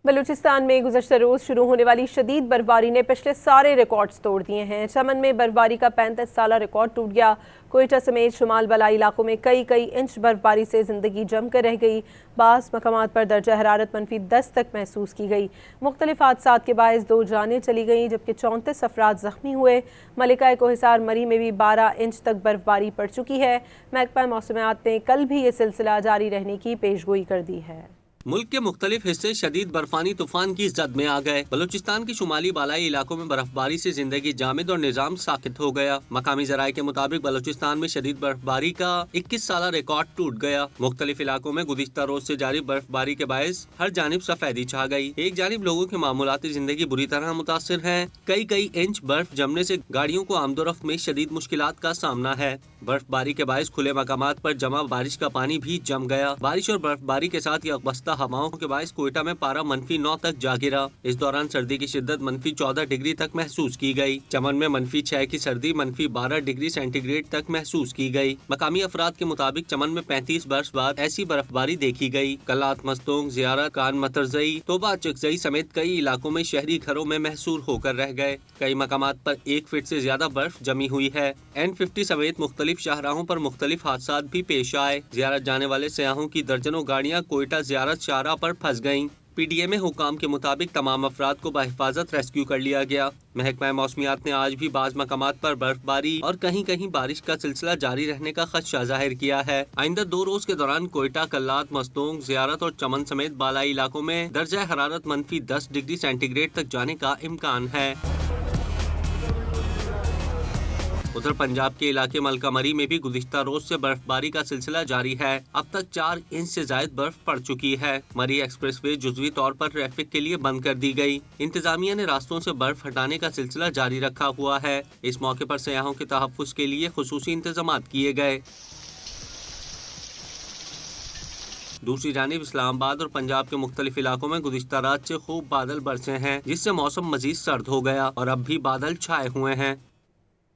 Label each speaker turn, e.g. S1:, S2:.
S1: بلوچستان میں گزشتہ روز شروع ہونے والی شدید برفباری نے پچھلے سارے ریکارڈز توڑ دیے ہیں۔ چمن میں برفباری کا 35 سالہ ریکارڈ ٹوٹ گیا۔ کوئٹہ سمیت شمال بالائی علاقوں میں کئی انچ برفباری سے زندگی جم کر رہ گئی۔ بعض مقامات پر درجہ حرارت -10 تک محسوس کی گئی۔ مختلف حادثات کے باعث 2 جانیں چلی گئیں جبکہ 34 افراد زخمی ہوئے۔ ملکہ کوہسار مری میں بھی 12 انچ تک برفباری پڑ چکی ہے۔ محکمہ موسمیات نے کل بھی یہ سلسلہ جاری رہنے کی پیشگوئی کر دی ہے۔
S2: ملک کے مختلف حصے شدید برفانی طوفان کی زد میں آ گئے۔ بلوچستان کی شمالی بالائی علاقوں میں برفباری سے زندگی جامد اور نظام ساکت ہو گیا۔ مقامی ذرائع کے مطابق بلوچستان میں شدید برفباری کا 21 سالہ ریکارڈ ٹوٹ گیا۔ مختلف علاقوں میں گزشتہ روز سے جاری برفباری کے باعث ہر جانب سفیدی چھا گئی۔ ایک جانب لوگوں کی معمولاتی زندگی بری طرح متاثر ہے۔ کئی انچ برف جمنے سے گاڑیوں کو آمد و رفت میں شدید مشکلات کا سامنا ہے۔ برفباری کے باعث کھلے مقامات پر جمع بارش کا پانی بھی جم گیا۔ بارش اور برفباری کے ساتھ یکبستہ ہواؤں کے باعث کوئٹہ میں پارہ -9 تک جا گرا۔ اس دوران سردی کی شدت -14 ڈگری تک محسوس کی گئی۔ چمن میں -6 کی سردی -12 ڈگری سینٹی گریڈ تک محسوس کی گئی۔ مقامی افراد کے مطابق چمن میں 35 برس بعد ایسی برفباری دیکھی گئی۔ کلات مستونگ، زیارت، کان مترزئی، توبہ چکزئی سمیت کئی علاقوں میں شہری گھروں میں محصور ہو کر رہ گئے۔ کئی مقامات پر 1 فٹ سے زیادہ برف جمی ہوئی ہے۔ N50 سمیت مختلف شاہراہوں پر مختلف حادثات بھی پیش آئے۔ زیارت جانے والے سیاحوں کی درجنوں گاڑیاں کوئٹہ زیارت شاہراہ پر پھنس گئیں۔ PDM حکام کے مطابق تمام افراد کو بحفاظت ریسکیو کر لیا گیا۔ محکمہ موسمیات نے آج بھی بعض مقامات پر برفباری اور کہیں بارش کا سلسلہ جاری رہنے کا خدشہ ظاہر کیا ہے۔ آئندہ 2 روز کے دوران کوئٹہ، کلات، مستونگ، زیارت اور چمن سمیت بالائی علاقوں میں درجہ حرارت -10 ڈگری سینٹی گریڈ تک جانے کا امکان ہے۔ ادھر پنجاب کے علاقے ملکہ مری میں بھی گزشتہ روز سے برفباری کا سلسلہ جاری ہے۔ اب تک 4 انچ سے زائد برف پڑ چکی ہے۔ مری ایکسپریس وے جزوی طور پر ٹریفک کے لیے بند کر دی گئی۔ انتظامیہ نے راستوں سے برف ہٹانے کا سلسلہ جاری رکھا ہوا ہے۔ اس موقع پر سیاحوں کے تحفظ کے لیے خصوصی انتظامات کیے گئے۔ دوسری جانب اسلام آباد اور پنجاب کے مختلف علاقوں میں گزشتہ رات سے خوب بادل برسے ہیں، جس سے موسم مزید سرد ہو گیا اور اب بھی بادل چھائے ہوئے ہیں۔